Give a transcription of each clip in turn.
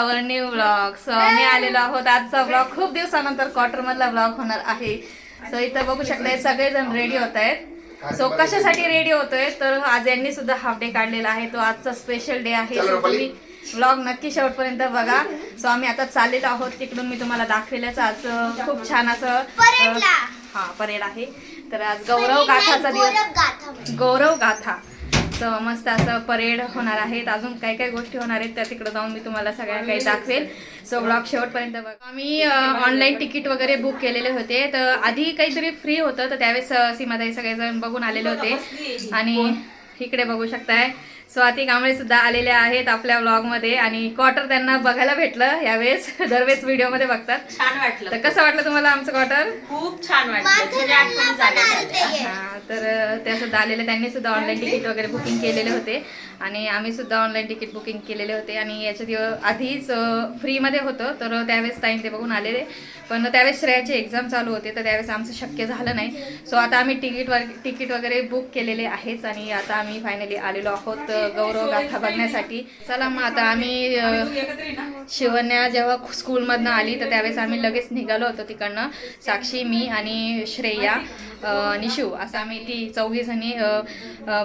Our new blog. So मी आलेलो आहोत. आजचा ब्लॉग खूप दिवसानंतर क्वार्टर मधला ब्लॉग होणार आहे. सो इथं बघू शकता सगळेजण रेडी होत आहेत. सो कशासाठी रेडी होतोय तर आज यांनी सुद्धा हाफ डे काढलेला आहे. तो आजचा स्पेशल डे आहे. सो तुम्ही ब्लॉग नक्की शेवटपर्यंत बघा. सो आम्ही आता चाललेलो आहोत तिकडून. मी तुम्हाला दाखवल्याचं आज खूप छान असं परेड आहे. तर आज गौरव गाथाचा दिवस, गौरव गाथा. सो मस्त असं परेड होणार आहेत. अजून काय काय गोष्टी होणार आहेत त्या तिकडे जाऊन मी तुम्हाला सगळ्या काही दाखवेल. सो ब्लॉग शेवटपर्यंत बघा. आम्ही ऑनलाईन तिकीट वगैरे बुक केलेले होते. तर आधी काहीतरी फ्री होतं तर त्यावेळेस सीमाताई सगळेजण बघून आलेले होते. आणि इकडे बघू शकताय स्वाती कांबळे सुद्धा आलेल्या आहेत आपल्या व्लॉग मध्ये. आणि क्वार्टर त्यांना बघायला भेटलं यावेळेस. दरवेळेस व्हिडिओ मध्ये बघतात. छान वाटलं. तर कसं वाटलं तुम्हाला आमचं क्वार्टर? खूप छान वाटलं. तर त्या सुद्धा आलेले. त्यांनी सुद्धा ऑनलाईन तिकीट वगैरे बुकिंग केलेले होते आणि आम्ही सुद्धा ऑनलाईन तिकीट बुकिंग केलेले होते. आणि याच्या दिवस आधीच फ्रीमध्ये होतं तर त्यावेळेस टाईम ते बघून आलेले. पण त्यावेळेस श्रेयाची एक्झाम चालू होते तर त्यावेळेस आमचं शक्य झालं नाही. सो आता आम्ही तिकीट वगैरे बुक केलेले आहेच. आणि आता आम्ही फायनली आलेलो आहोत गौरव गाथा बघण्यासाठी. चला मग आता आम्ही शिवन्या जेव्हा स्कूलमधनं आली तर त्यावेळेस आम्ही लगेच निघालो होतो तिकडनं. साक्षी, मी आणि श्रेया, निशू असं आम्ही ती 4 जणी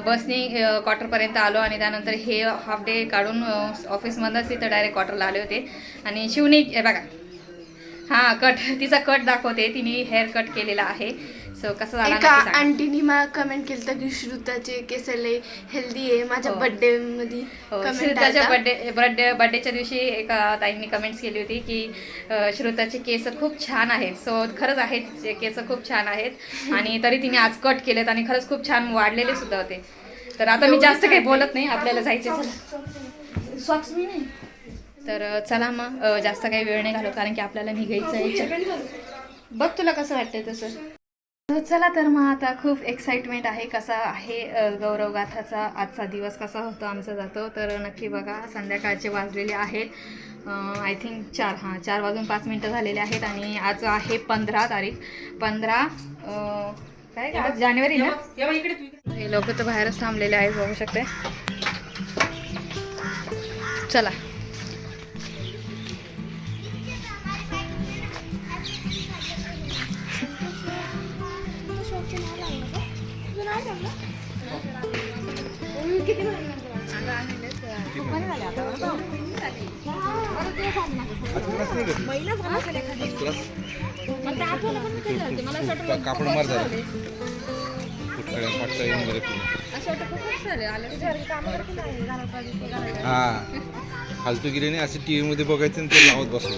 बसनी क्वार्टरपर्यंत आलो. आणि त्यानंतर हे हाफ डे काढून ऑफिसमधनंच तिथं डायरेक्ट क्वार्टरला आले होते. आणि शिवनी बघा कट, तिचा कट दाखवते. तिने हेअर कट केलेला आहे. सो कसं झालं? एका आंटीनी मला कमेंट केलं तर की श्रुताचे केस लय हेल्दी आहे. माझ्या बर्थडे मध्ये श्रुताच्या बर्थडेच्या दिवशी एका ताईंनी कमेंट्स केली होती की श्रुताचे केस खूप छान आहेत. सो खरंच आहेत, तिचे केस खूप छान आहेत. आणि तरी तिने आज कट केलेत आणि खरंच खूप छान वाढलेले सुद्धा होते. तर आता मी जास्त काही बोलत नाही, आपल्याला जायचं. सॉक्स मी नाही. तर चला मग जास्त काही वेळ नाही घालव कारण की आपल्याला निघायचं आहे. बघ तुला कसं वाटतंय तसं. चला तर मग आता खूप एक्साइटमेंट आहे. कसा आहे गौरव गाथाचा आजचा दिवस कसा होतो आमचा जातो तर नक्की बघा. संध्याकाळचे वाजलेले आहेत आय थिंक 4 वाजून 5 मिनटं झालेले आहेत. आणि आज आहे 15 तारीख 15 काय जानेवारी ना. हे लोक तर बाहेरच थांबलेले आहेत बघू शकते. चला कापड मार झालं. फालतूगिरीने असे टी व्ही मध्ये बघायचं आणि ते लावत बसलो.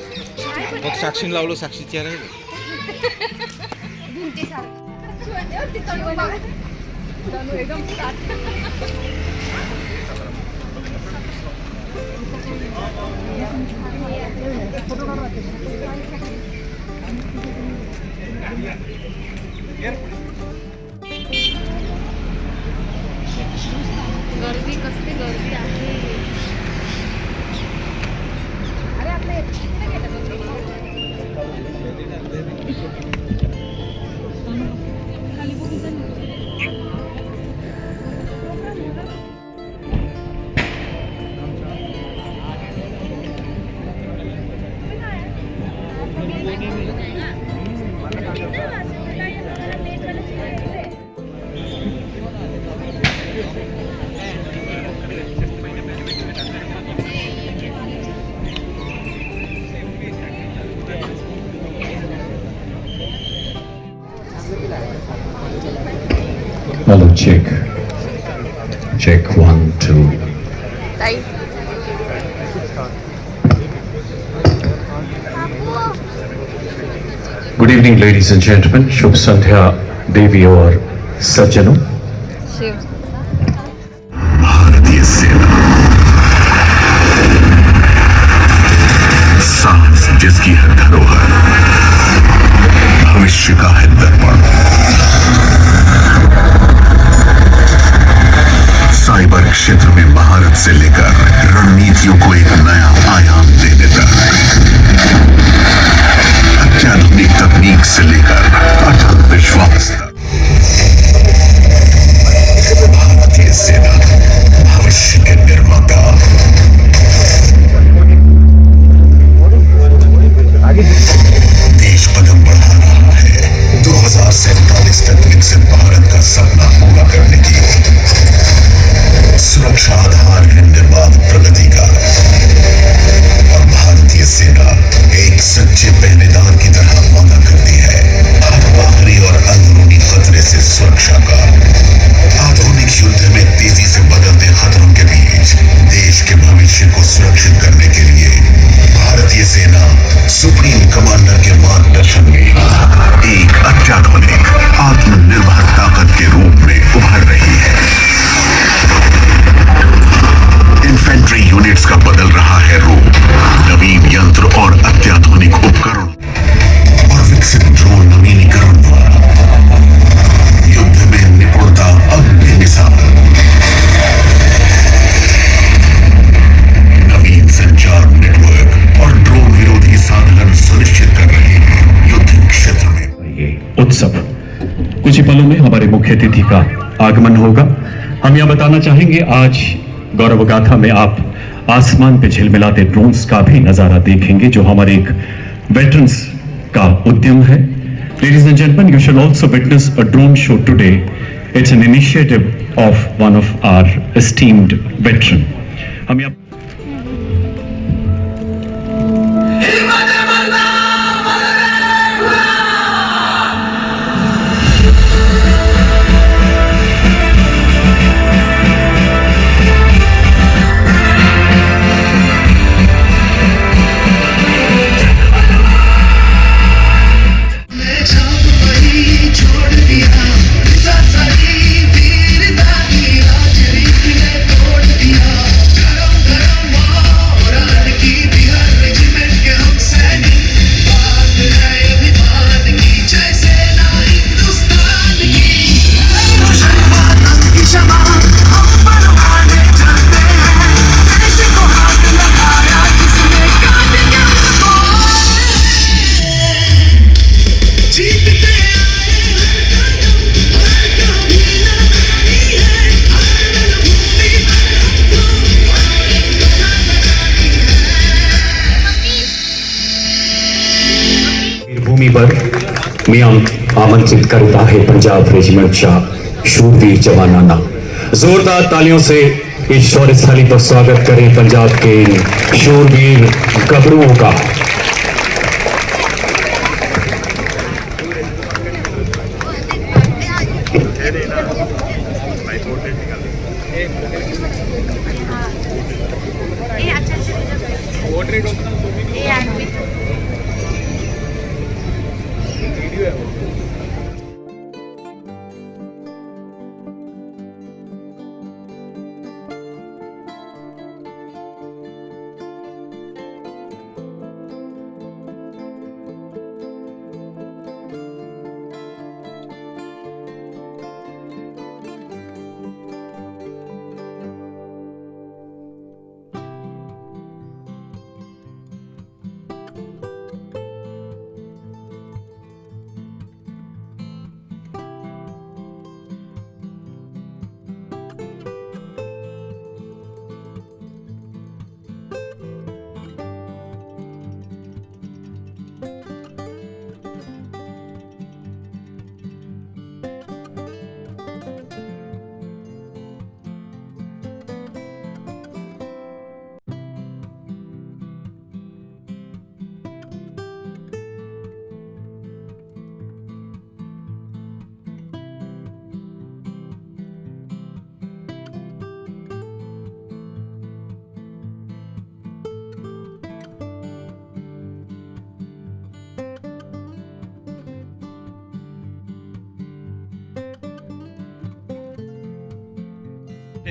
मग साक्षीने लावलं. साक्षीची आहे गर्दी कसली गर्दी आहे. अरे आपल्या Hello, check. Check 1, 2. Good evening, ladies and gentlemen. Shubh Sandhya, Devi और सज्जनों. भारतीय सेना साहस जिसकी है धरोहर, भविष्य का है दर्पण. साइबर क्षेत्र में महारत से लेकर रणनीतियों को एक नया आयाम देने तक, अत्याधुनिक तकनीक से लेकर अटल विश्वास तक, भारतीय सेना भविष्य के निर्माता. 2047 तक विकसित भारत का सपना पूरा करने की ओर। सुरक्षा आधार है निर्बाध प्रगति का, और भारतीय सेना एक सच्चे पहरेदार की तरह वादा करती है हर बाहरी और अंदरूनी खतरे से सुरक्षा का। आधुनिक युद्ध में तेजी से बदलते खतरों के बीच देश के भविष्य को सुरक्षित करने के लिए भारतीय सेना सुप्रीम कमांडर के मार्गदर्शन में एक अत्याधुनिक आत्मनिर्भर ताकत के रूप में उभर रही है। इन्फेंट्री यूनिट्स का बदल रहा है रूप। नवीन यंत्र और अत्याधुनिक उपकरण और विकसित ड्रोन नवीनीकरण द्वारा युद्ध में निपुणता अब बेमिसाल। नवीन संचार नेटवर्क और ड्रोन विरोधी साधन सुनिश्चित कर रहे हैं युद्ध क्षेत्र में। ये उत्सव कुछ ही पलों में हमारे मुख्य अतिथि का आगमन होगा। हम यह बताना चाहेंगे आज गौरव गाथा में आप आसमान पे झिलमिलाते ड्रोन्स का भी नजारा देखेंगे, जो हमारे एक वेटरन्स का उद्यम है। Ladies and gentlemen, you shall also witness a drone show today. It's an initiative of one of our esteemed veteran. हम यहाँ भूमीवर मी आमंत्रित करता है पंजाब रेजिमेंटच्या शूरवीर जवानांना। जोरदार तालियों से इस शौर्य स्थली पर स्वागत करें पंजाब के शूरवीर गबरुओं का।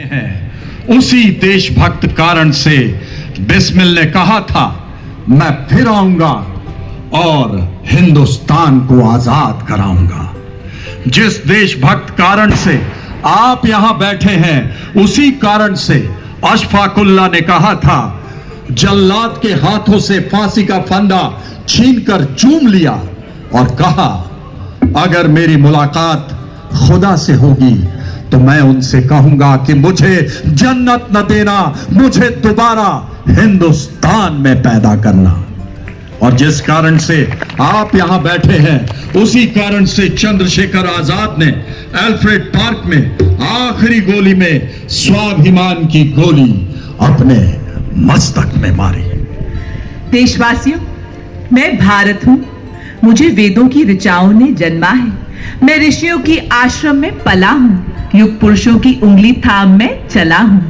हैं। उसी देशभक्त कारण से बिस्मिल ने कहा था मैं फिर आऊंगा और हिंदुस्तान को आजाद कराऊंगा। जिस देशभक्त कारण से आप यहां बैठे हैं, उसी कारण से अशफाकुल्ला ने कहा था, जल्लाद के हाथों से फांसी का फंदा छीनकर चूम लिया और कहा, अगर मेरी मुलाकात खुदा से होगी तो मैं उनसे कहूंगा कि मुझे जन्नत न देना, मुझे दोबारा हिंदुस्तान में पैदा करना। और जिस कारण से आप यहां बैठे हैं, उसी कारण से चंद्रशेखर आजाद ने एल्फ्रेड पार्क में आखिरी गोली में स्वाभिमान की गोली अपने मस्तक में मारी। देशवासियों, मैं भारत हूं। मुझे वेदों की ऋचाओं ने जन्मा है। मैं ऋषियों की आश्रम में पला हूं। युग पुरुषों की उंगली थाम मैं चला हूं।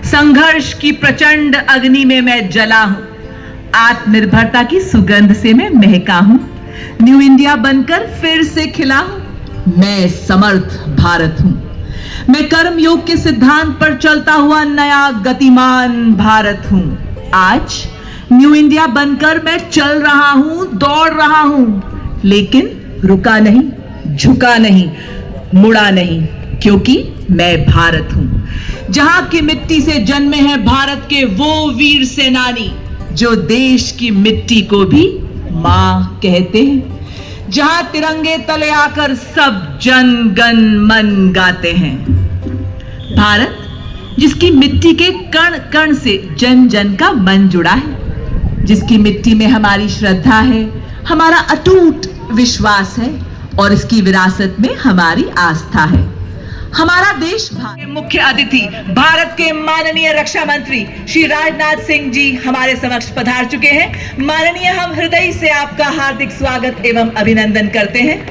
संघर्ष की प्रचंड अग्नि में मैं जला हूं। आत्मनिर्भरता की सुगंध से मैं महका हूं। न्यू इंडिया बनकर फिर से खिला हूं। मैं समर्थ भारत हूं। मैं कर्म योग के सिद्धांत पर चलता हुआ नया गतिमान भारत हूं। आज न्यू इंडिया बनकर मैं चल रहा हूं, दौड़ रहा हूं, लेकिन रुका नहीं, झुका नहीं, मुड़ा नहीं, क्योंकि मैं भारत हूं। जहां की मिट्टी से जन्मे हैं भारत के वो वीर सेनानी जो देश की मिट्टी को भी मां कहते हैं। जहां तिरंगे तले आकर सब जन गण मन गाते हैं। भारत जिसकी मिट्टी के कण कण से जन जन का मन जुड़ा है। जिसकी मिट्टी में हमारी श्रद्धा है, हमारा अटूट विश्वास है और इसकी विरासत में हमारी आस्था है। हमारा देश मुख्य अतिथि भारत के माननीय रक्षा मंत्री श्री राजनाथ सिंह जी हमारे समक्ष पधार चुके हैं। माननीय, हम हृदय से आपका हार्दिक स्वागत एवं अभिनंदन करते हैं।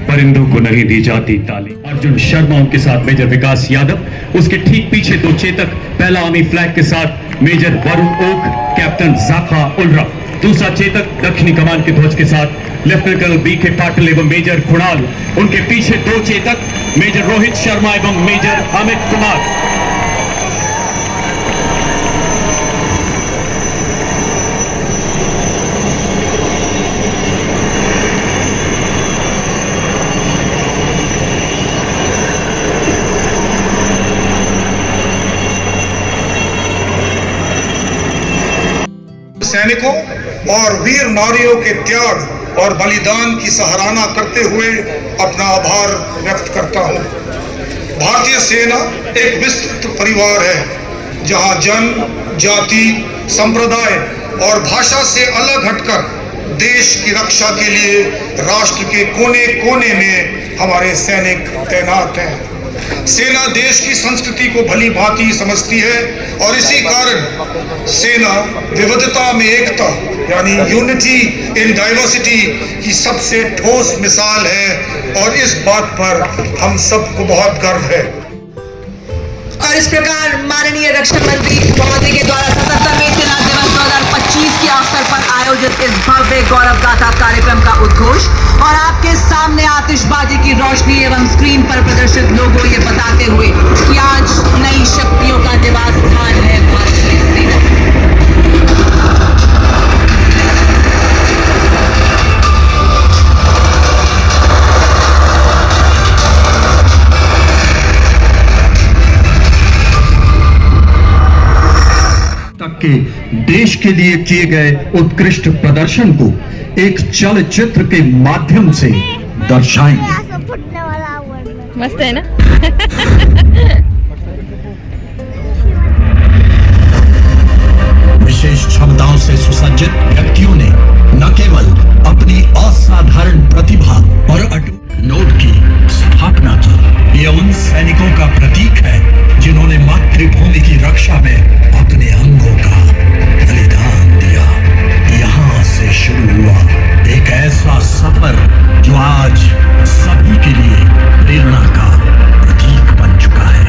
परिंदों को नहीं दी जाती ताली। अर्जुन शर्मा उनके साथ मेजर विकास यादव, उसके ठीक पीछे 2 चेतक पहला आर्मी फ्लैग के साथ मेजर वरुण ओक, कैप्टन जाफा उल्रा। दूसरा चेतक दक्षिणी कमान के ध्वज के साथ लेफ्टिनेंट कर्नल बीके पाटिल एवं मेजर कुणाल। उनके पीछे 2 चेतक मेजर रोहित शर्मा एवं मेजर अमित कुमार। सैनिकों और वीर नारियों के त्याग और बलिदान की सराहना करते हुए अपना आभार व्यक्त करता हूं। भारतीय सेना एक विस्तृत परिवार है जहां जन, जाति, संप्रदाय और भाषा से अलग हटकर देश की रक्षा के लिए राष्ट्र के कोने कोने में हमारे सैनिक तैनात हैं। सेना देश की संस्कृति को भली भांति समझती है और इसी कारण सेना विविधता में एकता यानी यूनिटी इन डाइवर्सिटी की सबसे ठोस मिसाल है और इस बात पर हम सबको बहुत गर्व है। और इस प्रकार माननीय रक्षा मंत्री महोदय के द्वारा 77वें सेना दिवस 2025 के अवसर पर आयोजित इस भव्य गौरव गाथा कार्यक्रम का उद्घोष और आपके सामने आतिशबाजी की रोशनी एवं स्क्रीन पर प्रदर्शित लोगो ये बताते हुए कि आज नई शक्तियों का निवास स्थान है भारतीय सेना। के देश के लिए किए गए उत्कृष्ट प्रदर्शन को एक चलचित्र के माध्यम से दर्शाएंगे। मस्त है ना। विशेष क्षमताओं से सुसज्जित व्यक्तियों ने न केवल अपनी असाधारण प्रतिभा और अटूट नोट की स्थापना की, ये उन सैनिकों का प्रतीक है जिन्होंने मातृभूमि की रक्षा में अपने अंगों का बलिदान दिया। यहाँ से शुरू हुआ एक ऐसा सफर जो आज सभी के लिए प्रेरणा का प्रतीक बन चुका है।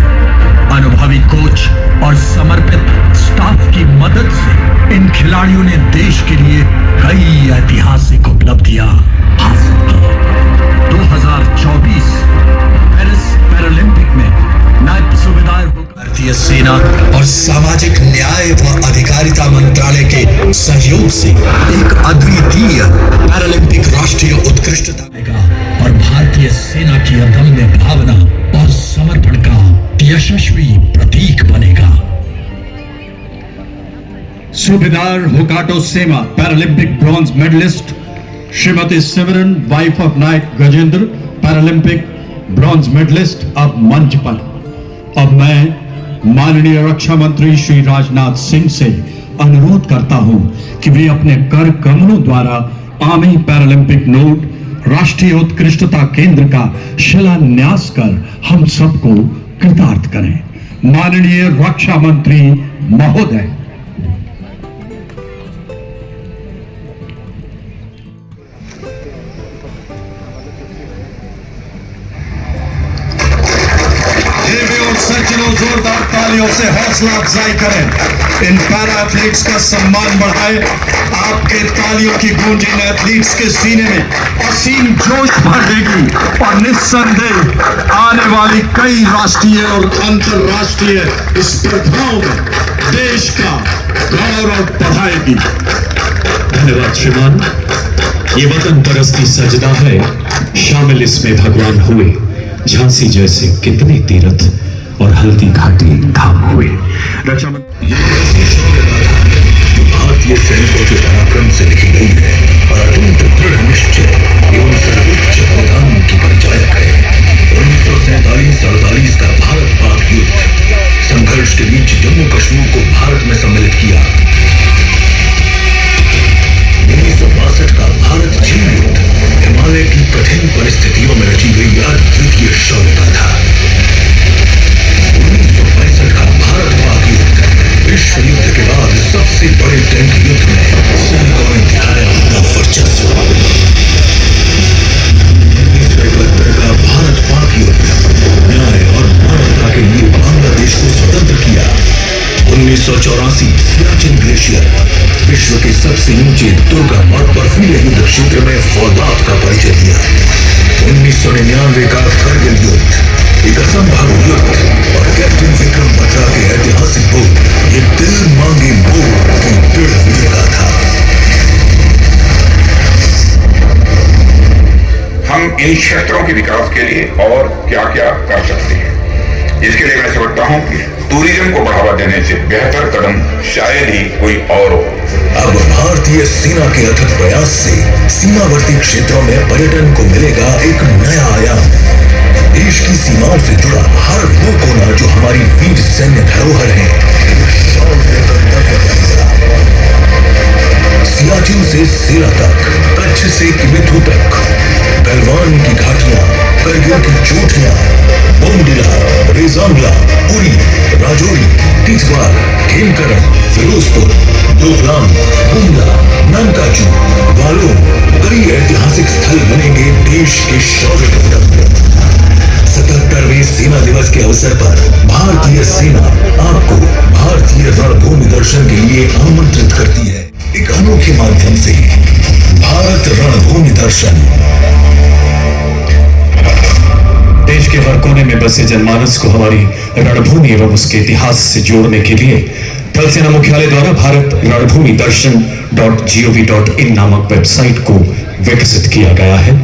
अनुभवी कोच और समर्पित स्टाफ की मदद से इन खिलाड़ियों ने देश के लिए कई ऐतिहासिक उपलब्धियां हासिल की। 2024 पेरिस पैरालंपिक में नायब सूबेदार भारतीय सेना और सामाजिक न्याय व अधिकारिता मंत्रालय के सहयोग से एक अद्वितीय पैरालंपिक राष्ट्रीय उत्कृष्टता और भारतीय सेना की अदम्य भावना और समर्पण का यशस्वी प्रतीक बनेगा। सूबेदार Hokato Sema Paralympic bronze medalist, श्रीमती सिमरन वाइफ ऑफ नायक गजेंद्र पैरालंपिक ब्रॉन्ज मेडलिस्ट अब मंच पर। अब मैं माननीय रक्षा मंत्री श्री राजनाथ सिंह से अनुरोध करता हूं कि वे अपने कर कमलों द्वारा आर्मी पैरालंपिक नोट राष्ट्रीय उत्कृष्टता केंद्र का शिलान्यास कर हम सबको कृतार्थ करें। माननीय रक्षा मंत्री महोदय। सज्जनों, जोरदार तालियों से हौसला अफजाई करें। इन पैरा एथलीट्स का सम्मान बढ़ाए। आपके तालियों की गूंज इन एथलीट्स के सीने में असीम जोश भर देगी और निस्संदेह आने वाली कई राष्ट्रीय और अंतर्राष्ट्रीय स्पर्धाओं में देश का गौरव बढ़ाएगी। धन्यवाद श्रीमान। ये वतन परस्ती सजदा है, शामिल इसमें भगवान हुए। झांसी जैसे कितने तीरथ और हल्दी घाटी धाम हुए। रक्षा ये ऐसी शौर्य गाथा है जो भारतीय सैनिकों के पराक्रम से लिखी गई है और अत्यंत दृढ़ निश्चय एवं सर्वोच्च बलिदान की परिचायक है। 1947-48 का भारत पाक युद्ध संघर्ष के बीच जम्मू कश्मीर को भारत में सम्मिलित किया। 1962 का भारत चीन युद्ध हिमालय की कठिन परिस्थितियों में रची गई अद्वितीय शौर्य गाथा। 1965 का भारत पाक युद्ध विश्व युद्ध के बाद सबसे बड़े टैंक युद्ध में सैनिकों ने दिखाया अपना वर्चस्व। 1971 का भारत पाक युद्ध न्याय और मानवता के लिए बांग्लादेश को स्वतंत्र किया। 1984 सियाचिन ग्लेशियर विश्व के सबसे ऊंचे दुर्गम और बर्फीले युद्ध क्षेत्र में फौलाद का परिचय दिया। 1999 का करगिल युद्ध एक असंभव युद्ध और कैप्टन विक्रम बत्रा के ऐतिहासिक बोल ये दिल मांगे मोड़ की दृढ़ विजय गाथा। हम इन क्षेत्रों के विकास के लिए और क्या क्या कर सकते हैं, इसके लिए मैं समझता हूं कि टूरिज्म को बढ़ावा देने से बेहतर कदम शायद ही कोई और हो। अब भारतीय सेना के अथक प्रयास से सीमावर्ती क्षेत्रों में पर्यटन को मिलेगा एक नया आयाम। देश की सीमाओं से जुड़ा हर वो कोना जो हमारी वीर सैन्य धरोहर है, शौर्य गंतव्य बनेगा। सियाचिन से सेला तक, कच्छ से किमिथु तक, गलवान की घाटियां, करगिल की चोटियां, बोमडिला, रेजांगला, उरी, राजौरी, तिथवाल, खेमकरम, फिरोजपुर, डोकलाम, बुमला, नानकाचू, वालों, कई ऐतिहासिक स्थल बनेंगे देश के शौर्य गंतव्य। 77वें सेना दिवस के अवसर पर भारतीय सेना आपको भारतीय रणभूमि दर्शन के लिए आमंत्रित करती है एक अनोखे माध्यम से। भारत रणभूमि दर्शन। देश के हर कोने में बसे जनमानस को हमारी रणभूमि एवं उसके इतिहास से जोड़ने के लिए थल सेना मुख्यालय द्वारा भारत रणभूमि दर्शन.gov.in नामक वेबसाइट को विकसित किया गया है।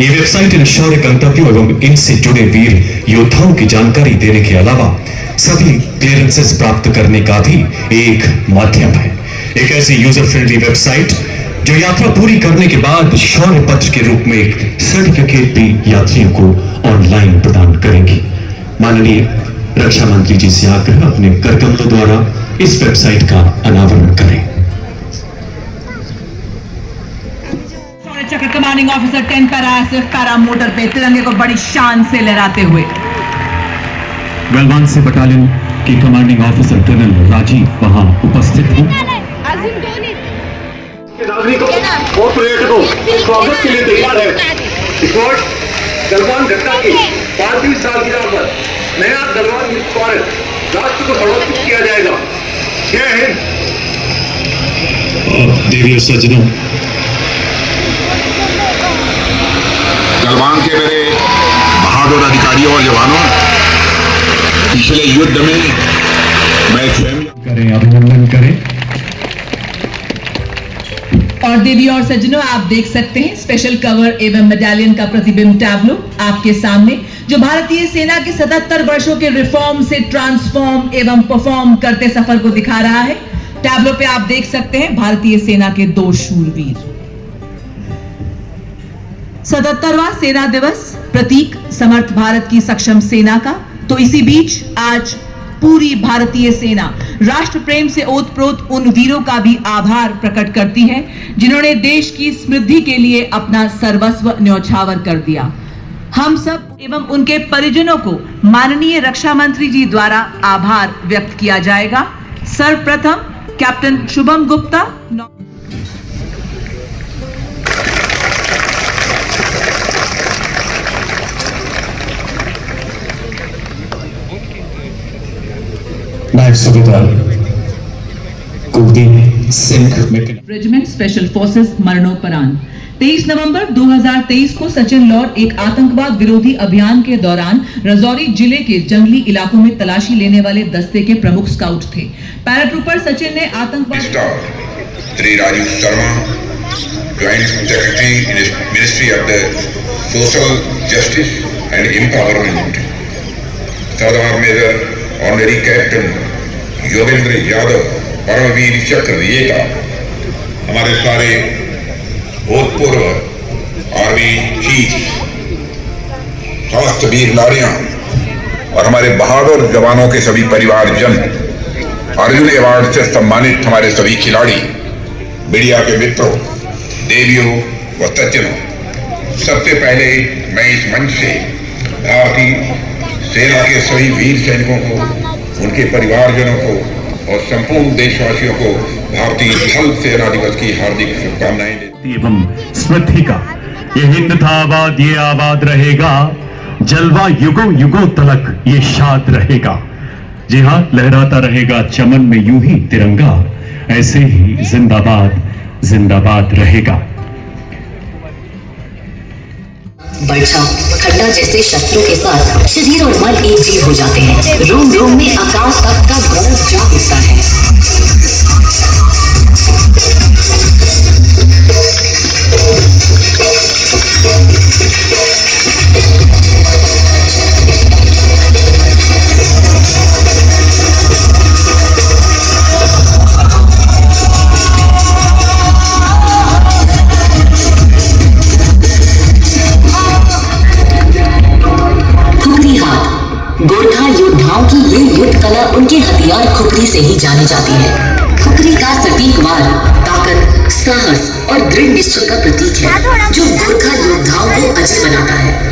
ये वेबसाइट इन शौर्य गंतव्यों एवं इनसे जुड़े वीर योद्धाओं की जानकारी देने के अलावा सभी क्लियरेंसेस प्राप्त करने का भी एक माध्यम है। एक ऐसी यूजर फ्रेंडली वेबसाइट जो यात्रा पूरी करने के बाद शौर्य पत्र के रूप में एक सर्टिफिकेट भी यात्रियों को ऑनलाइन प्रदान करेंगी। माननीय रक्षा मंत्री जी से आग्रह अपने करकमलों द्वारा इस वेबसाइट का अनावरण करें। चक्र commanding officer 10 para SF para motor पे तिरंगे को बड़ी शान से लहराते हुए गलवान से बटालियन के कमांडिंग ऑफिसर कर्नल राजीव वहां उपस्थित हैं। नागरिकों और पर्यटकों स्वागत के लिए तैयार है। रिपोर्ट गलवान घटना की 35 साल की याद पर नया गलवान युद्ध स्मारक राष्ट्र को समर्पित किया जाएगा। जय हिंद। देवी और सज्जनों, गलवान के मेरे बहादुर अधिकारियों और जवानों, पिछले युद्ध में मैं स्वयं करें अभिनंदन करें। और देवी और सज्जनों, आप देख सकते हैं स्पेशल कवर एवं मेडालियन का प्रतिबिंब टैब्लो आपके सामने, जो भारतीय सेना के 77 वर्षों के रिफॉर्म से ट्रांसफॉर्म एवं परफॉर्म करते सफर को दिखा रहा है। टैबलो पे आप देख सकते हैं भारतीय सेना के 2 शूरवीर। 77वां सेना दिवस, प्रतीक समर्थ भारत की सक्षम सेना का। तो इसी बीच आज पूरी भारतीय सेना राष्ट्र प्रेम से ओतप्रोत उन वीरों का भी आभार प्रकट करती है जिन्होंने देश की समृद्धि के लिए अपना सर्वस्व न्यौछावर कर दिया। हम सब एवं उनके परिजनों को माननीय रक्षा मंत्री जी द्वारा आभार व्यक्त किया जाएगा। सर्वप्रथम कैप्टन शुभम गुप्ता। नायब सूबेदार Kuldeep Singh regiment special forces मरणोपरांत। 23 नवंबर 2023 को सचिन लॉर्ड एक आतंकवाद विरोधी अभियान के दौरान राजौरी जिले के जंगली इलाकों में तलाशी लेने वाले दस्ते के प्रमुख स्काउट थे। पैराट्रूपर सचिन ने आतंकवाद Shri Rajiv Sharma, joint secretary ministry of the social justice and empowerment, Sardar major honorary captain Yogendra Yadav, Param Vir Chakra विजेता, हमारे सारे भूतपूर्व आर्मी चीफ, समस्त वीर नारियां और हमारे बहादुर जवानों के सभी परिवारजन, अर्जुन अवार्ड से सम्मानित हमारे सभी खिलाड़ी, मीडिया के मित्रों, देवियों व सज्जनों, सबसे पहले मैं इस मंच से भारतीय सेना के सभी वीर सैनिकों को, उनके परिवारजनों को और संपूर्ण देशवासियों को भारतीय थल सेना दिवस की हार्दिक शुभकामनाएं देते एवं स्मृति का ये हिंद था आबाद, ये आबाद रहेगा, जलवा युगों युगों तलक ये शाद रहेगा। जी हाँ, लहराता रहेगा चमन में यूं ही तिरंगा, ऐसे ही जिंदाबाद जिंदाबाद रहेगा। बर्छा खड्डा जैसे शस्त्रों के साथ शरीर और मन एक जीव हो जाते हैं। रोम रोम में आकाश तक का गौरव जाग उठता है। गोरखा योद्धाओं की ये युद्ध कला उनके हथियार खुपरी से ही जानी जाती है। खुपरी का सटीक वार ताकत, साहस और दृढ़ निश्चय का प्रतीक है जो गोरखा योद्धाओं को अजय बनाता है।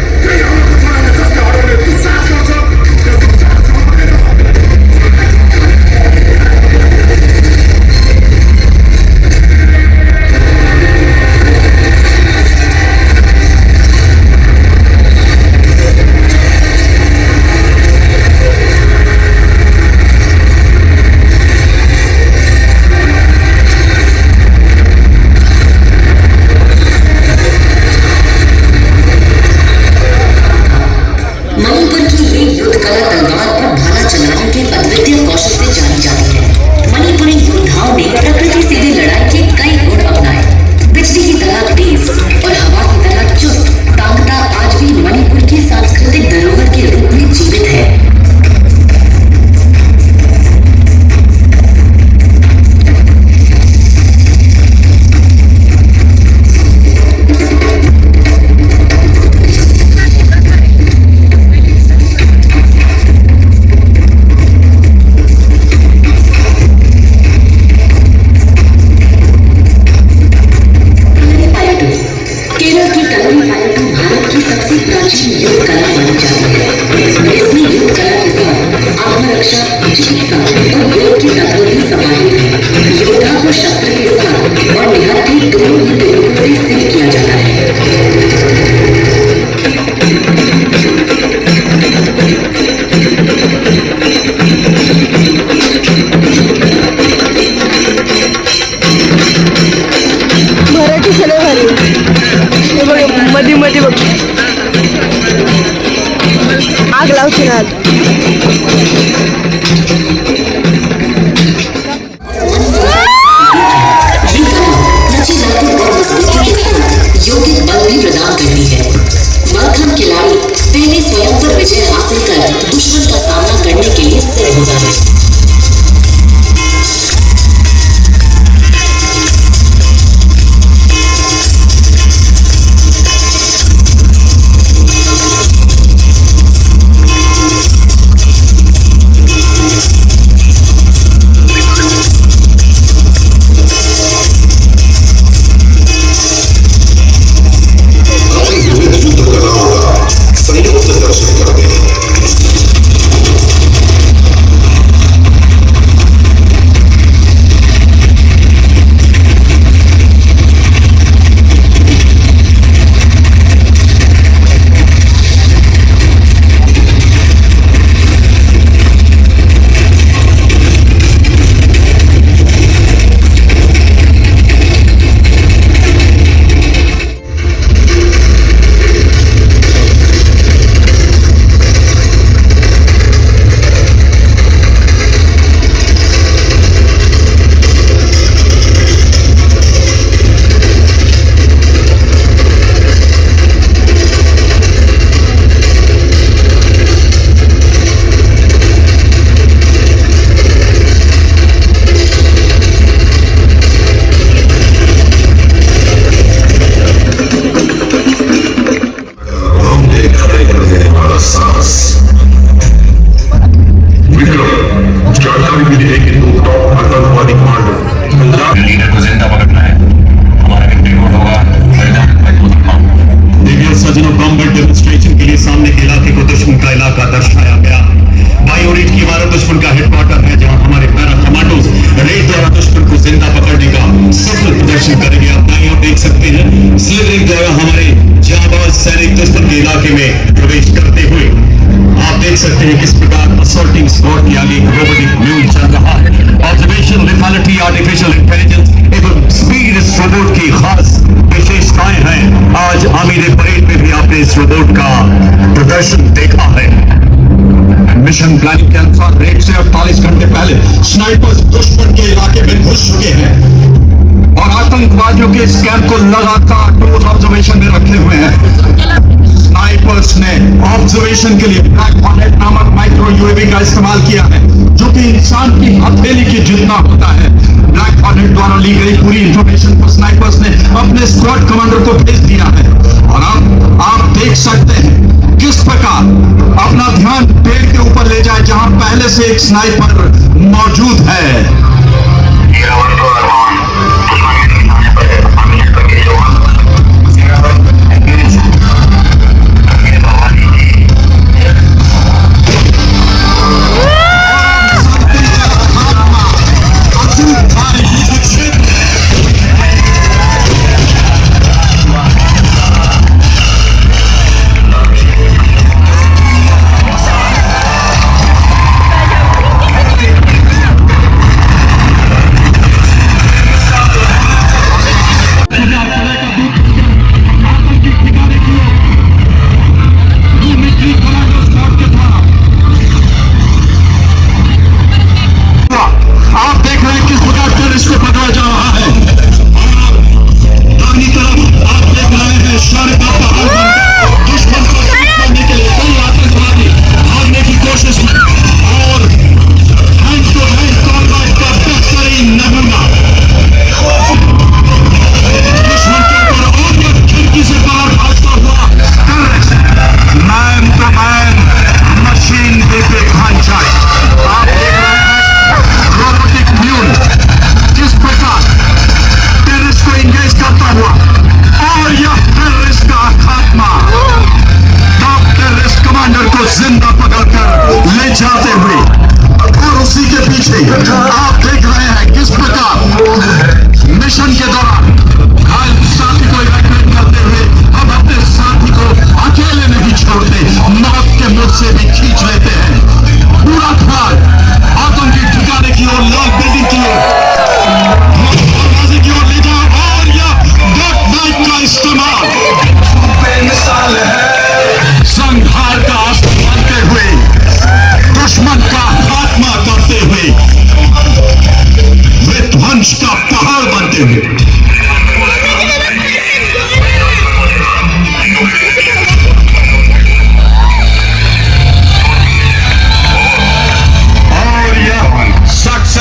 आग लावते ना यौगिक बल भी प्रदान करती है। मरथम खिलाड़ी पहले स्वयं पर विजय हासिल कर दुश्मन का सामना करने के लिए सिद्ध होता है। हैं किस प्रकार असॉल्टिंग स्क्वाड के आगे रोबोटिक म्यूल चल रहा है। ऑब्जर्वेशन, लेथैलिटी, आर्टिफिशियल इंटेलिजेंस एवं स्पीड इस रोबोट की खास विशेषताएं हैं। आज आमिर परेड में भी आपने इस रोबोट का प्रदर्शन देखा है। मिशन प्लानिंग के अनुसार रेड से 48 घंटे पहले स्नाइपर्स दुश्मन के इलाके में घुस चुके हैं और आतंकवादियों के इस कैंप को लगातार क्लोज ऑब्जर्वेशन में रखे हुए हैं। स्नाइपर्स ने ऑब्जर्वेशन के लिए ब्लैक हॉर्नेट नामक माइक्रो यूएवी का इस्तेमाल किया है, जो कि इंसान की हथेली के जितना होता है। ब्लैक हॉर्नेट द्वारा ली गई पूरी इंफॉर्मेशन को स्नाइपर्स ने अपने स्क्वाड कमांडर को भेज दिया है और अब आप देख सकते हैं किस प्रकार अपना ध्यान पेड़ के ऊपर ले जाए, जहां पहले से एक स्नाइपर मौजूद है।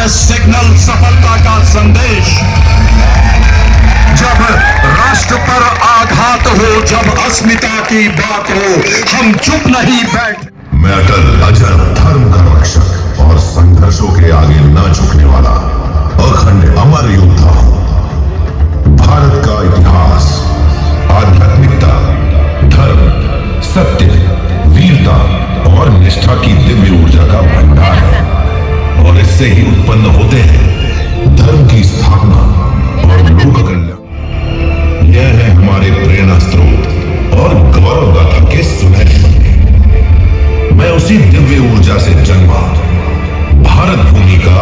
सिग्नल सफलता का संदेश। जब राष्ट्र पर आघात हो, जब अस्मिता की बात हो, हम चुप नहीं बैठ। मैं अटल, अजर, धर्म का रक्षक और संघर्षों के आगे न झुकने वाला अखंड अमर योद्धा हूं। भारत का इतिहास आध्यात्मिकता, धर्म, सत्य, वीरता और निष्ठा की दिव्य ऊर्जा का भंडार है और इससे ही उत्पन्न होते हैं धर्म की स्थापना और लोक कल्याण। यह है हमारे प्रेरणा स्रोत और गौरव गाथा के सुनहरे पन्ने। मैं उसी दिव्य ऊर्जा से जन्मा भारत भूमि का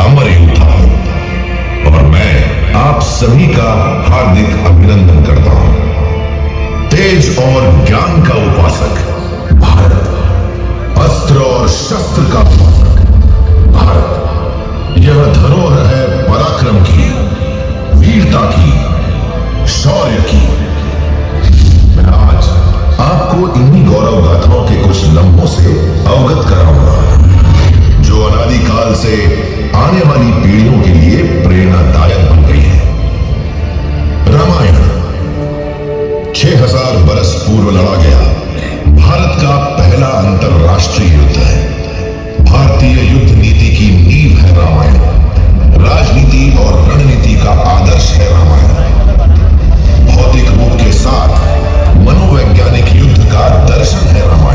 अमर योद्धा हूं और मैं आप सभी का हार्दिक अभिनंदन करता हूं। तेज और ज्ञान का उपासक भारत, अस्त्र और शस्त्र का उपासक भारत, यह धरोहर है पराक्रम की, वीरता की, शौर्य की। मैं आज आपको इन्हीं गौरव गाथाओं के कुछ लम्हों से अवगत कराऊंगा, जो अनादिकाल से आने वाली पीढ़ियों के लिए प्रेरणादायक बन गई है। रामायण 6000 बरस पूर्व लड़ा गया भारत का पहला अंतरराष्ट्रीय युद्ध है। भारतीय युद्ध नीति की नींव है रामायण। राजनीति और रणनीति का आदर्श है रामायण। भौतिक रूप के साथ मनोवैज्ञानिक युद्ध का दर्शन है रामायण।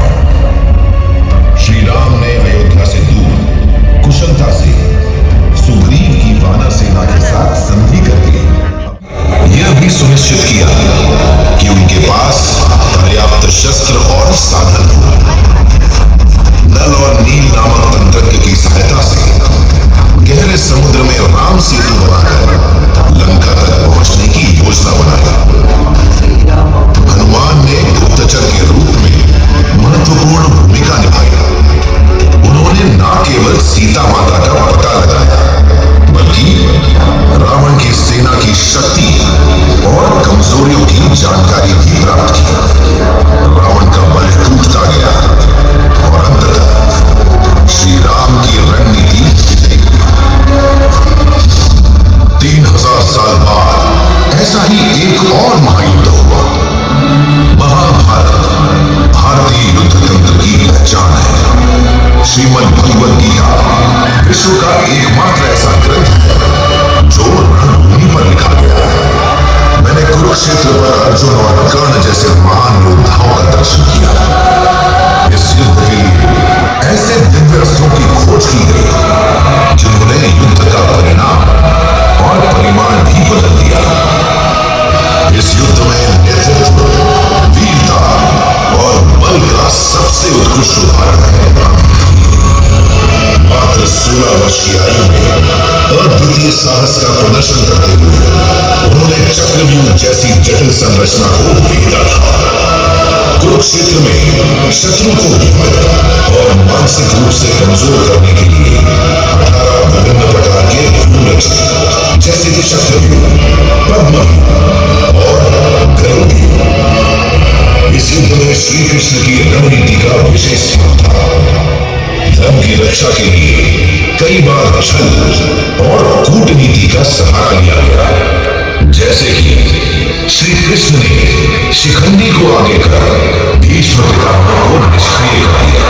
विश्व भारत है। मात्र 16 वर्ष की आयु में अद्वितीय साहस का प्रदर्शन करते हुए उन्होंने चक्रव्यूह जैसी जटिल संरचना को भेदा था। कुरुक्षेत्र में शत्रु को और मानसिक रूप से कमजोर करने के लिए 18 विभिन्न प्रकार के व्यूह रचे, जैसे चक्रव्यूह, पद्मव्यूह और गरुड़व्यूह। इस युद्ध में श्री कृष्ण की रणनीति का विशेष स्थान था। धर्म की रक्षा के लिए कई बार छल और कूटनीति का सहारा लिया गया, जैसे कि श्री कृष्ण ने शिखंडी को आगे कर भीष्म पितामह को निष्क्रिय कर दिया।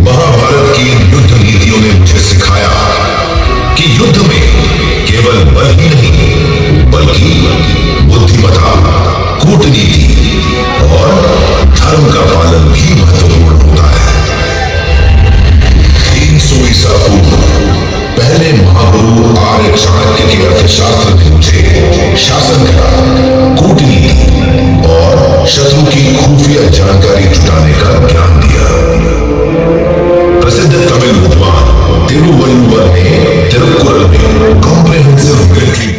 महाभारत की युद्ध नीतियों ने मुझे सिखाया कि युद्ध में केवल बल ही नहीं बल्कि बुद्धिमत्ता, कूटनीति और धर्म का पालन भी महत्वपूर्ण होता है। 300 ईसा पूर्व पहले महागुरु आर्य चाणक्य के अर्थशास्त्र ने मुझे शासन कला, कूटनीति और शत्रु की खुफिया जानकारी जुटाने का ज्ञान दिया। प्रसिद्ध तमिल विद्वान तिरुवल्लुवर ने तिरुकुरल में कॉम्प्रिहेंसिव मिलिट्री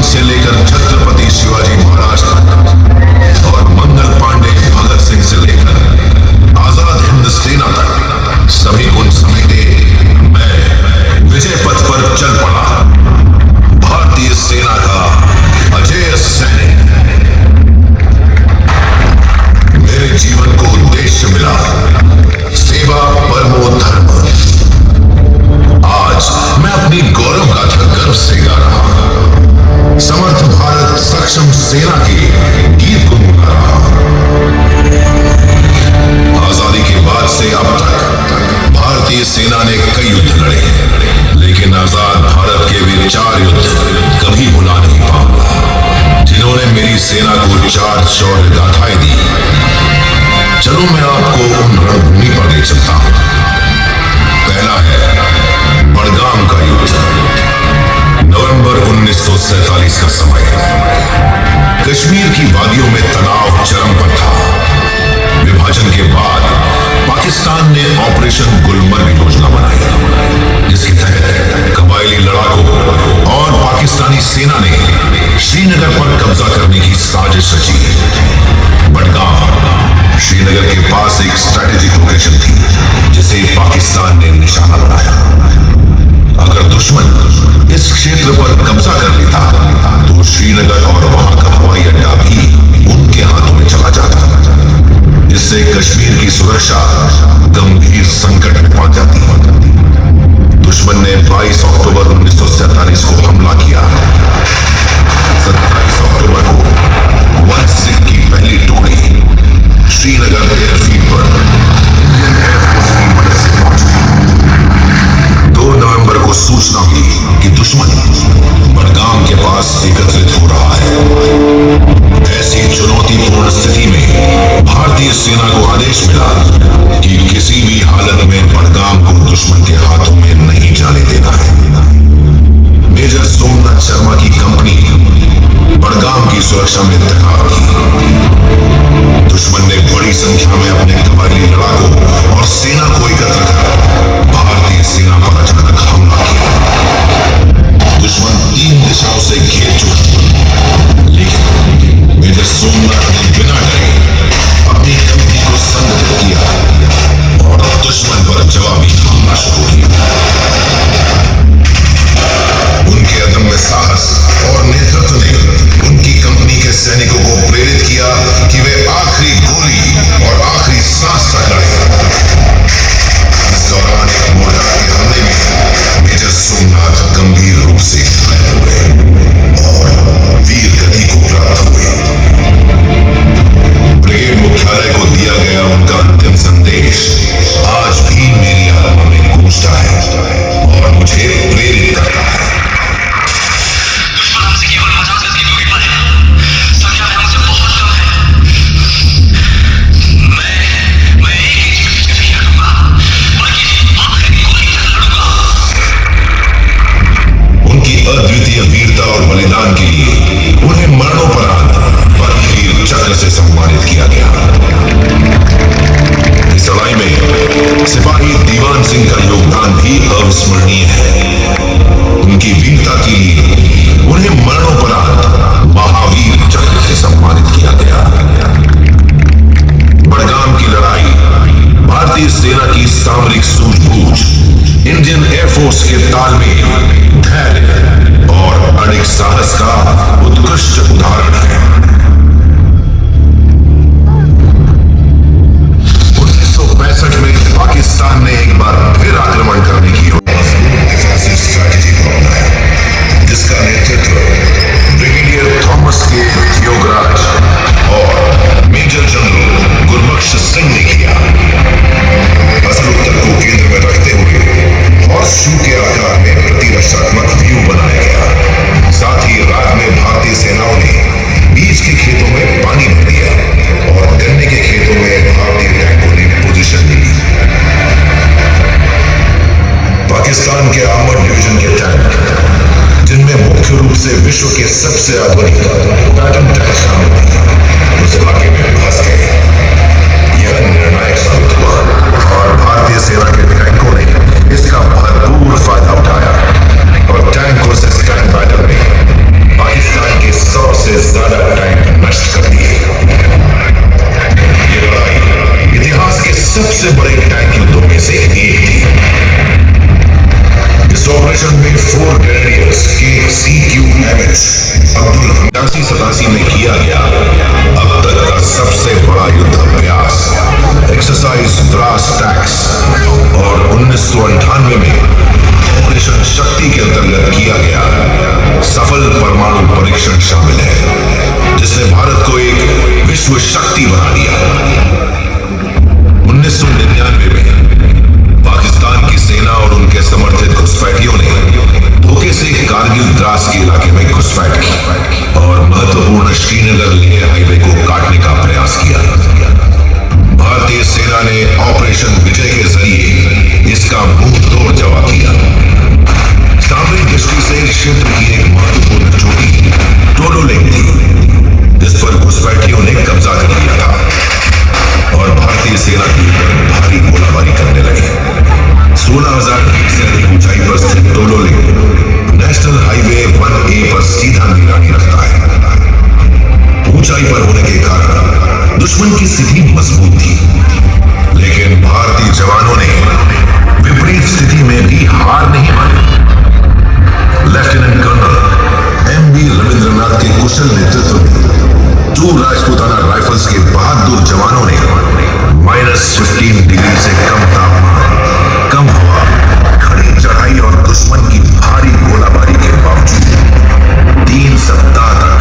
सिंह से लेकर छत्रपति शिवाजी महाराज तक और मंगल पांडे भगत सिंह से लेकर आजाद हिंद सेना तक सभी को समेटे मैं विजय पथ पर चल पड़ा, भारतीय सेना का अजेय सैनिक। मेरे जीवन को उद्देश्य मिला, सेवा परमो धर्म। आज मैं अपनी गौरव गाथा गर्व से गा रहा हूं, समर्थ भारत सक्षम सेना के गीत गुनगुना रहा हूं। आजादी के बाद से अब तक भारतीय सेना ने कई युद्ध लड़े, लेकिन आजाद भारत के वे 4 युद्ध कभी भुला नहीं पाऊंगा, जिन्होंने मेरी सेना को 4 शौर्य गाथाएं दी। चलो मैं आपको उन रणभूमि पर ले चलता हूं। पहला है बड़गाम का युद्ध, नवंबर 1947 का समय। कश्मीर की वादियों में तनाव चरम पर था। विभाजन के बाद पाकिस्तान ने ऑपरेशन गुलमर्ग योजना बनाई, जिसके तहत कबायली लड़ाकों और पाकिस्तानी सेना ने श्रीनगर पर कब्जा करने की साजिश रची। बड़गाम श्रीनगर के पास एक स्ट्रैटेजिक लोकेशन थी, जिसे पाकिस्तान ने निशाना बनाया। अगर दुश्मन इस क्षेत्र पर कब्जा कर लेता तो श्रीनगर और वहां का हवाई अड्डा भी उनके हाथों में चला जाता, जिससे कश्मीर की सुरक्षा गंभीर संकट में पहुंच जाती। दुश्मन ने 22 अक्टूबर 1947 को हमला किया। 27 अक्टूबर को 1 सिख की पहली टुकड़ी श्रीनगर एयरफील्ड पर इंडियन एयरफोर्स की मदद से पहुंची। 2 नवंबर को सूचना मिली कि दुश्मन बड़गाम के पास एकत्रित हो रहा है। ऐसी चुनौतीपूर्ण स्थिति में भारतीय सेना को आदेश मिला कि किसी भी हालत में बड़गाम को दुश्मन के हाथों में नहीं जाने देना है। मेजर सोमनाथ शर्मा की कंपनी बड़गाम की सुरक्षा में तैनात थी। दुश्मन ने बड़ी संख्या में अपने कबायली लड़ाकों और सेना को एकत्र कर भारतीय सेना पर अचानक हमला किया। दुश्मन 3 दिशाओं से घेर चुका, लेकिन मेजर सोमनाथ ने बिना डरे अपनी कंपनी को संगठित किया और दुश्मन पर जवाबी हमला शुरू किया। उनके अदम्य साहस और नेतृत्व ने उनकी कंपनी के सैनिकों को प्रेरित किया कि वे आखिरी गोली और आखिरी सांस तक लड़े। इस दौरान एक मोर्टार के हमले में मेजर सोमनाथ गंभीर रूप से घायल हुए और वीर गति को प्राप्त हुए। ब्रिगेड मुख्यालय को दिया गया उनका अंतिम संदेश आज भी मेरी आत्मा में गूंजता है और मुझे प्रेरित करता है। अद्वितीय वीरता और बलिदान के लिए उन्हें मरणोपरांत परमवीर चक्र से सम्मानित किया गया। इस लड़ाई में सिपाही दीवान सिंह का योगदान भी अविस्मरणीय है। उनकी वीरता के लिए उन्हें मरणोपरांत महावीर चक्र से सम्मानित किया गया। बड़गाम की लड़ाई भारतीय सेना की सामरिक सूझबूझ, इंडियन एयरफोर्स के तालमेल, धैर्य और अड़िग साहस का उत्कृष्ट उदाहरण है। 1965 में पाकिस्तान ने एक बार फिर आक्रमण करने की डिफेंसिव स्ट्रैटेजी को अपनाया, जिसका नेतृत्व ब्रिगेडियर थॉमस के योगराज और मेजर जनरल गुरबख्श सिंह ने किया। असल उत्तर को केंद्र में रखते हुए हॉर्स शू के आकार में प्रतिरक्षात्मक व्यू बनाया गया। साथ ही रात में भारतीय सेनाओं ने बीज के खेतों में पानी भर दिया और गन्ने के खेतों में भारतीय टैंकों ने पोजीशन ली। पाकिस्तान के आर्मर्ड डिवीजन के टैंक, जिनमें मुख्य रूप से विश्व के सबसे आधुनिक पैटर्न टैंक शामिल थे, उस इलाके में फंस गए। यह निर्णायक साबित हुआ और भारतीय सेना के टैंकों ने इसका भरपूर फायदा उठाया और टैंक वर्सेस टैंक बैटल में पाकिस्तान मैच अब्दुल 87 में किया गया अब तक का सबसे बड़ा युद्ध अभ्यास एक्सरसाइज ब्रास टैक्स और 1998 में ऑपरेशन शक्ति के अंतर्गत किया गया सफल परमाणु परीक्षण शामिल है, जिसने भारत को एक विश्व शक्ति बना दिया। 1999 में पाकिस्तान की सेना और उनके समर्थित घुसपैठियों ने धोखे से कारगिल द्रास के इलाके में घुसपैठ की और महत्वपूर्ण श्रीनगर लेह हाईवे को काटने का प्रयास किया। भारतीय सेना ने ऑपरेशन विजय के जरिए इसका मुंह तोड़ जवाब दिया। सामरिक दृष्टि से क्षेत्र की एक महत्वपूर्ण चोटी टोलोलिंग थी, जिस पर घुसपैठियों ने कब्जा कर लिया था और भारतीय सेना के ऊपर भारी गोलाबारी करने लगे। 16,000 फीट से अधिक ऊंचाई पर स्थित टोलोलिंग नेशनल हाईवे 1A पर सीधा निगरानी रखता है। ऊंचाई पर होने के कारण दुश्मन की स्थिति मजबूत थी, लेकिन भारतीय जवानों ने विपरीत स्थिति में भी हार नहीं मानी। लेफ्टिनेंट कर्नल MV रविंद्रनाथ के कुशल नेतृत्व में 2 राजपूताना राइफल्स के बहादुर जवानों ने -15 डिग्री से कम तापमान, कम हवा, खड़ी चढ़ाई और दुश्मन की भारी गोलाबारी के बावजूद 3 सप्ताह तक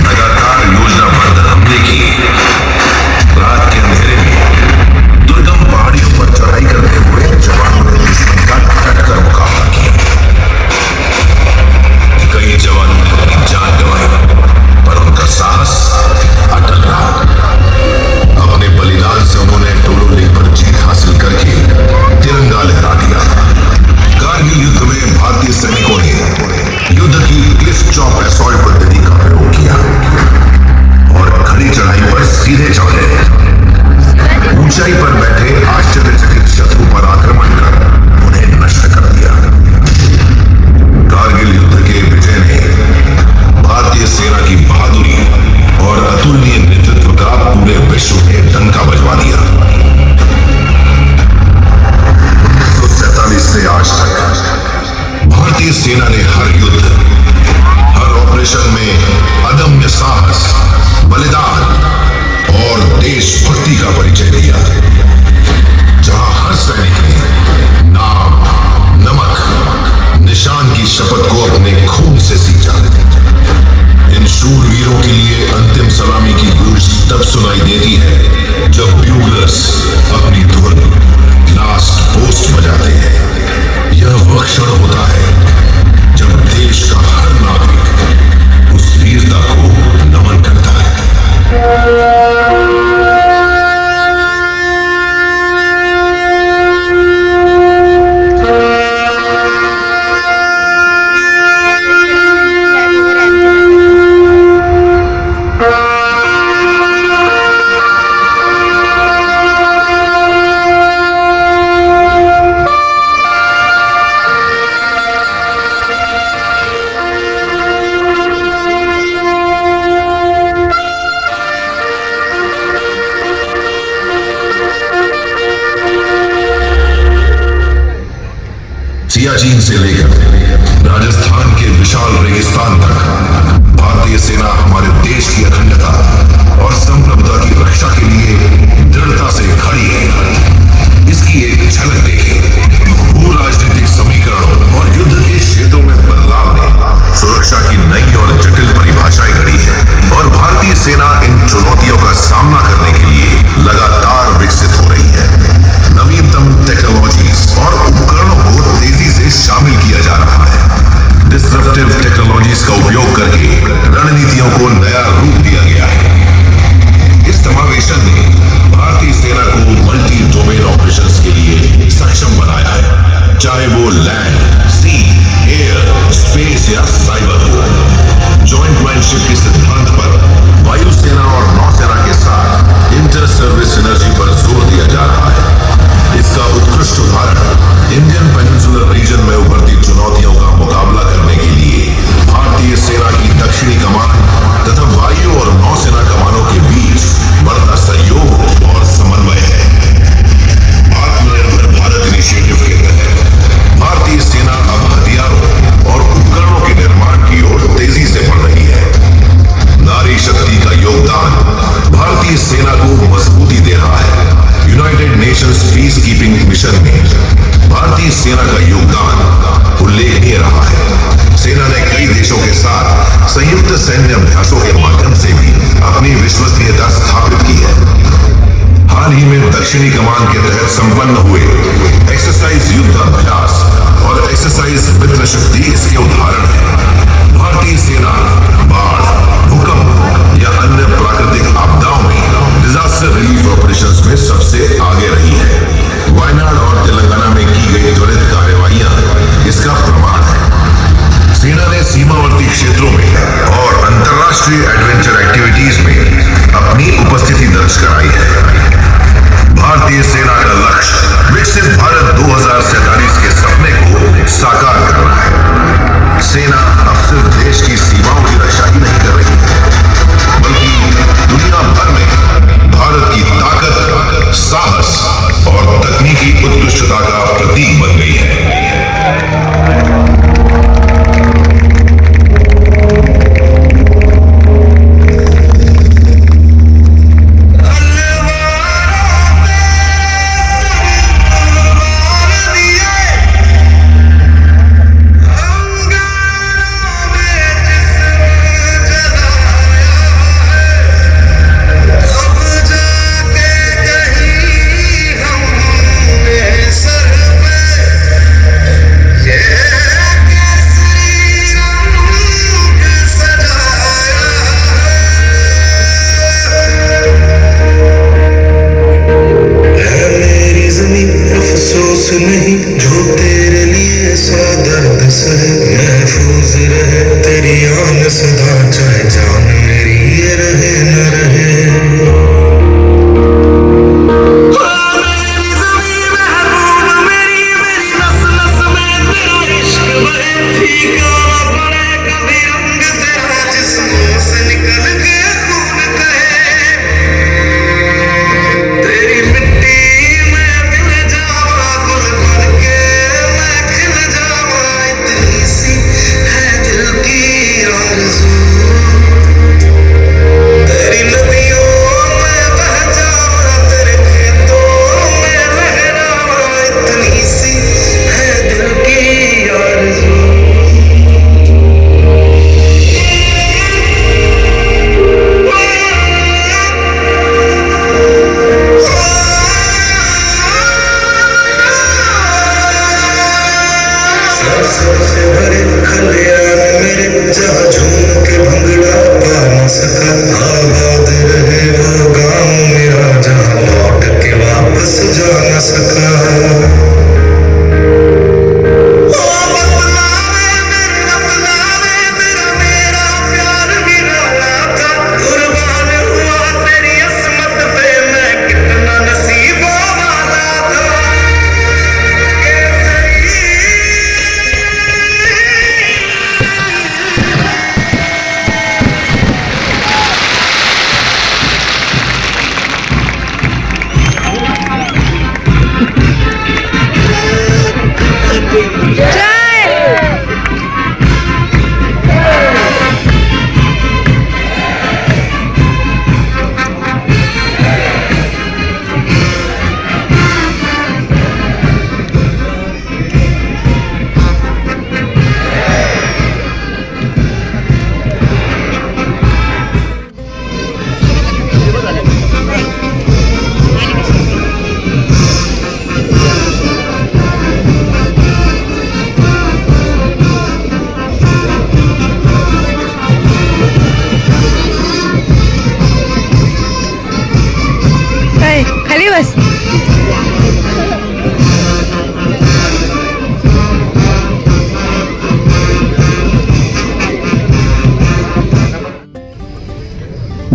लगातार योजनाबद्ध हमले किए। रात के अंधेरे में दुर्गम पहाड़ियों पर चढ़ाई करते हुए जवानों ने दुश्मन का डटकर मुकाबला किया। कई जवानों ने अपनी जान गंवाई, पर उनका साहस अटल रहा। अपने बलिदान से उन्होंने टोलोलिंग पर जीत हासिल करके तिरंगा लहरा दिया। कारगिल युद्ध में भारतीय सैनिकों ने युद्ध की क्लिफ चॉप असॉल्ट पद्धति का प्रयोग किया और खड़ी चढ़ाई पर सीधे चढ़ गए। ऊंचाई पर बैठे आश्चर्यचकित शत्रु पर आक्रमण कर उन्हें नष्ट कर दिया। कारगिल युद्ध के विजय ने भारतीय सेना की बहादुरी और अतुलनीय नेतृत्व का पूरे विश्व में डंका बजवा दिया। 1947 से आज तक भारतीय सेना ने हर युद्ध, हर ऑपरेशन में अदम्य साहस, बलिदान और देशभक्ति का परिचय दिया, जहां हर सैनिक ने नाम, नमक, निशान की शपथ को अपने खून से सींचा। इन शूरवीरों के लिए अंतिम सलामी की गूंज तब सुनाई देती है जब ब्यूगलर्स अपनी धुन लास्ट पोस्ट बजाते हैं। यह वह क्षण होता है जब देश का हर नागरिक उस वीरता को नमन करता है। संयुक्त सैन्य अभ्यासों के माध्यम से भी अपनी विश्वसनीयता स्थापित की है। हाल ही में दक्षिणी कमान के तहत संपन्न हुए एक्सरसाइज युद्ध अभ्यास और एक्सरसाइज मित्र शक्ति इसके उदाहरण है। भारतीय सेना बाढ़, भूकंप या अन्य प्राकृतिक आपदाओं में डिजास्टर रिलीफ ऑपरेशंस में सबसे आगे रही है। वायनाड और तेलंगाना में की गई त्वरित कार्रवाइयां इसका प्रमाण है। सेना ने सीमावर्ती क्षेत्रों में और अंतर्राष्ट्रीय एडवेंचर एक्टिविटीज में अपनी उपस्थिति दर्ज कराई है। भारतीय सेना का लक्ष्य विकसित भारत 2047 के सपने को साकार करना है। सेना अब सिर्फ देश की सीमाओं की रक्षा ही नहीं कर रही है, बल्कि दुनिया भर में भारत की ताकत, साहस और तकनीकी उत्कृष्टता का प्रतीक बन गई है। नहीं जो तेरे लिए सा दर्द सहे, महफूज रहे तेरी आन सदा, चाहे जान मेरी ये रहे न रहे।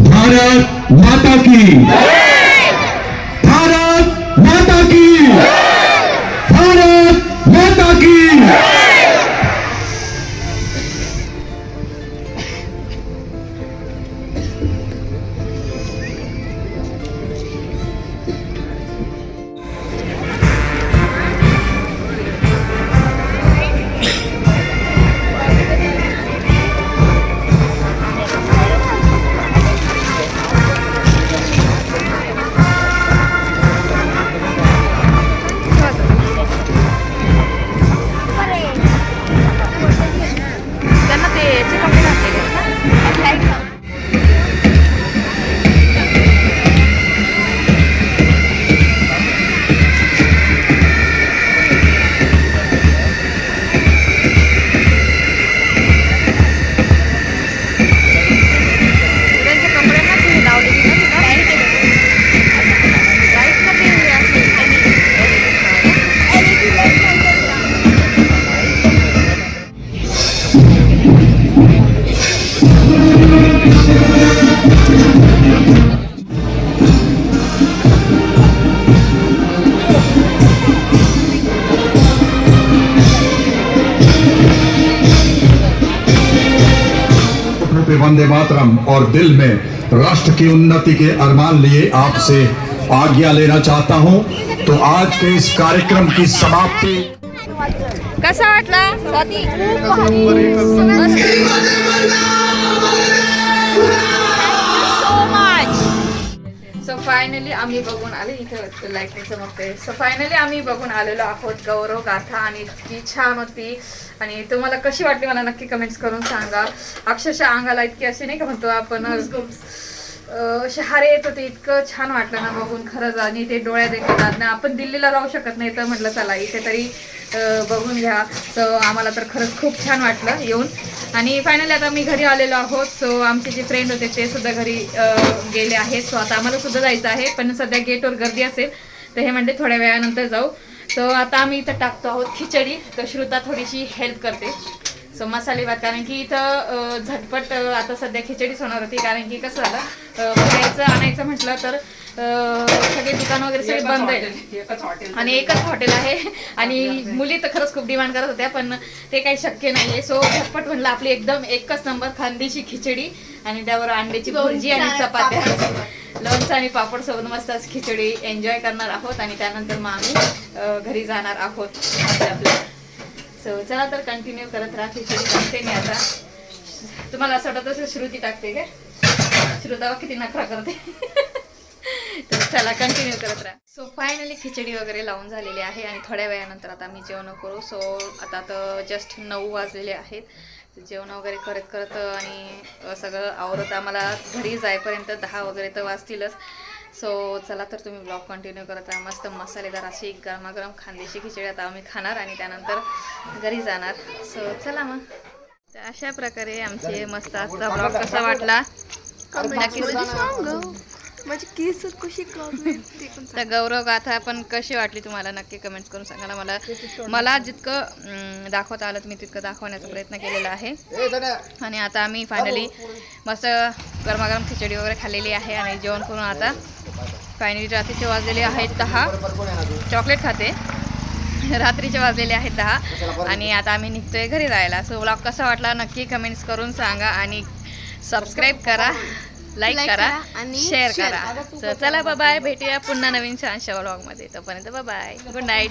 भारत माता की, भारत माता की, भारत माता की। पे वंदे मातरम और दिल में राष्ट्र की उन्नति के अरमान लिए आपसे आज्ञा लेना चाहता हूं। तो आज के इस कार्यक्रम की समाप्ति कसा वाटला स्वाती? सो फायनली आम्ही बघून आले इथे लाईट चमकते. सो फायनली आम्ही बघून आलेलो आहोत गौरव गाथा आणि इतकी छान होती. आणि तुम्हाला कशी वाटली मला नक्की कमेंट्स करून सांगा. अक्षरशः अंगाला इतकी अशी नाही का म्हणतो आपण शहारे येत होते. इतकं छान वाटलं ना बघून खरंच. आणि ते डोळ्यात येतात ना. आपण दिल्लीला जाऊ शकत नाही तर म्हटलं चला इथे तरी बघून घ्या. सो आम्हाला तर खरंच खूप छान वाटलं येऊन. आणि फायनली आता मी घरी आलेलो आहोत. सो आमचे जे फ्रेंड होते ते सुद्धा घरी गेले आहेत. सो आता आम्हाला सुद्धा जायचं आहे पण सध्या गेटवर गर्दी असेल तर हे म्हणते थोड्या वेळानंतर जाऊ. सो आता आम्ही इथं टाकतो आहोत खिचडी. तर श्रुता थोडीशी हेल्प करते. सो मसाले भात कारण की इथं झटपट आता सध्या खिचडीच होणार होती. कारण की कसं झालं खायचं आणायचं म्हटलं तर सगळे दुकान वगैरे सगळे बंद आहे आणि एकच हॉटेल आहे. आणि मुली तर खरंच खूप डिमांड करत होत्या पण ते काही शक्य नाही आहे. सो झटपट म्हणलं आपली एकदम एकच नंबर खानदेशी खिचडी आणि त्यावर अंड्याची भुर्जी आणि चपात्या लोणचं आणि पापड सोबत मस्त खिचडी एन्जॉय करणार आहोत. आणि त्यानंतर मग आम्ही घरी जाणार आहोत आपल्या. सो चला तर कंटिन्यू करत राहा. खिचडी टाकते मी आता. तुम्हाला असं वाटत असेल श्रुती टाकते का? श्रुता किती नखरा करते. तर चला कंटिन्यू करत राहा. सो फायनली खिचडी वगैरे लावून झालेली आहे आणि थोड्या वेळानंतर आता आम्ही जेवण करू. सो आता तर जस्ट 9 वाजलेले आहेत. जेवण वगैरे करत करत आणि सगळं आवरत आम्हाला घरी जाईपर्यंत 10 वगैरे तर वाजतीलच. सो चला तर तुम्ही ब्लॉग कंटिन्यू करत राहा. मस्त मसालेदार अशी गरमागरम खानदेशी खिचडी आता आम्ही खाणार आणि त्यानंतर घरी जाणार. सो चला मग. तर अशा प्रकारे आमचे मस्त आजचा ब्लॉग कसा वाटला माझी केस कशी तर गौरव गाथा पण कशी वाटली तुम्हाला नक्की कमेंट्स करून सांगा. मला जितकं दाखवता आलं मी तितकं दाखवण्याचा प्रयत्न केलेला आहे. आणि आता आम्ही फायनली मस्त गरमागरम खिचडी वगैरे खाल्लेली आहे आणि जेवण करून आता फायनली रात्रीचे वाजलेले आहेत 10. चॉकलेट खाते. रात्रीचे वाजलेले आहेत 10 आणि आता आम्ही निघतोय घरी जायला. सो ब्लॉग कसा वाटला नक्की कमेंट्स करून सांगा आणि सबस्क्राईब करा, लाईक करा आणि शेअर करा. चला बाय. भेटूया पुन्हा नवीन छानशा व्लॉगमध्ये. तोपर्यंत बाय. Good night.